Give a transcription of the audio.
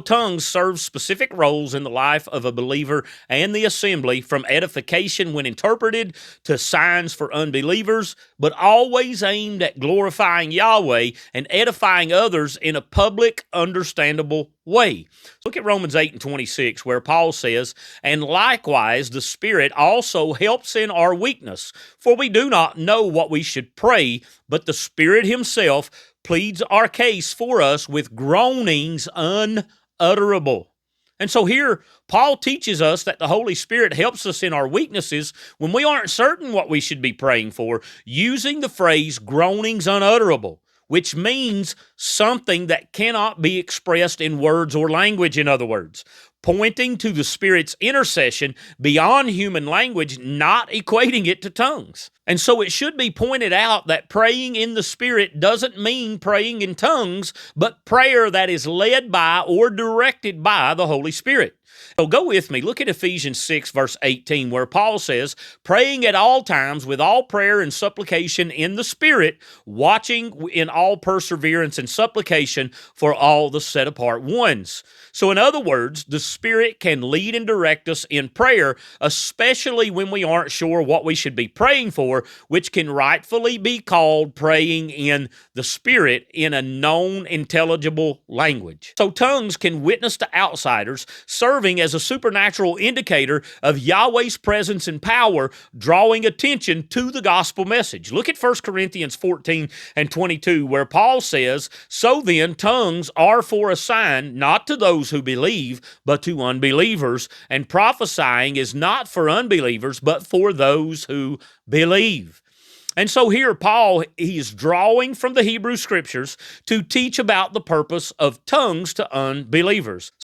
tongues serve specific roles in the life of a believer and the assembly, from edification when interpreted to signs for unbelievers, but always aimed at glorifying Yahweh and edifying others in a public, understandable way. Look at Romans 8:26, where Paul says, "And likewise the Spirit also helps in our weakness, for we do not know what we should pray, but the Spirit himself pleads our case for us with groanings unutterable." And so here, Paul teaches us that the Holy Spirit helps us in our weaknesses when we aren't certain what we should be praying for, using the phrase groanings unutterable, which means something that cannot be expressed in words or language, in other words, pointing to the Spirit's intercession beyond human language, not equating it to tongues. And so it should be pointed out that praying in the Spirit doesn't mean praying in tongues, but prayer that is led by or directed by the Holy Spirit. So go with me, look at Ephesians 6, verse 18, where Paul says, "Praying at all times with all prayer and supplication in the Spirit, watching in all perseverance and supplication for all the set-apart ones." So in other words, the Spirit can lead and direct us in prayer, especially when we aren't sure what we should be praying for, which can rightfully be called praying in the Spirit in a known, intelligible language. So tongues can witness to outsiders, serving as a supernatural indicator of Yahweh's presence and power, drawing attention to the gospel message. Look at 1 Corinthians 14 and 22, where Paul says, "So then, tongues are for a sign, not to those who believe, but to unbelievers, and prophesying is not for unbelievers, but for those who believe." And so here Paul, he is drawing from the Hebrew Scriptures to teach about the purpose of tongues to unbelievers.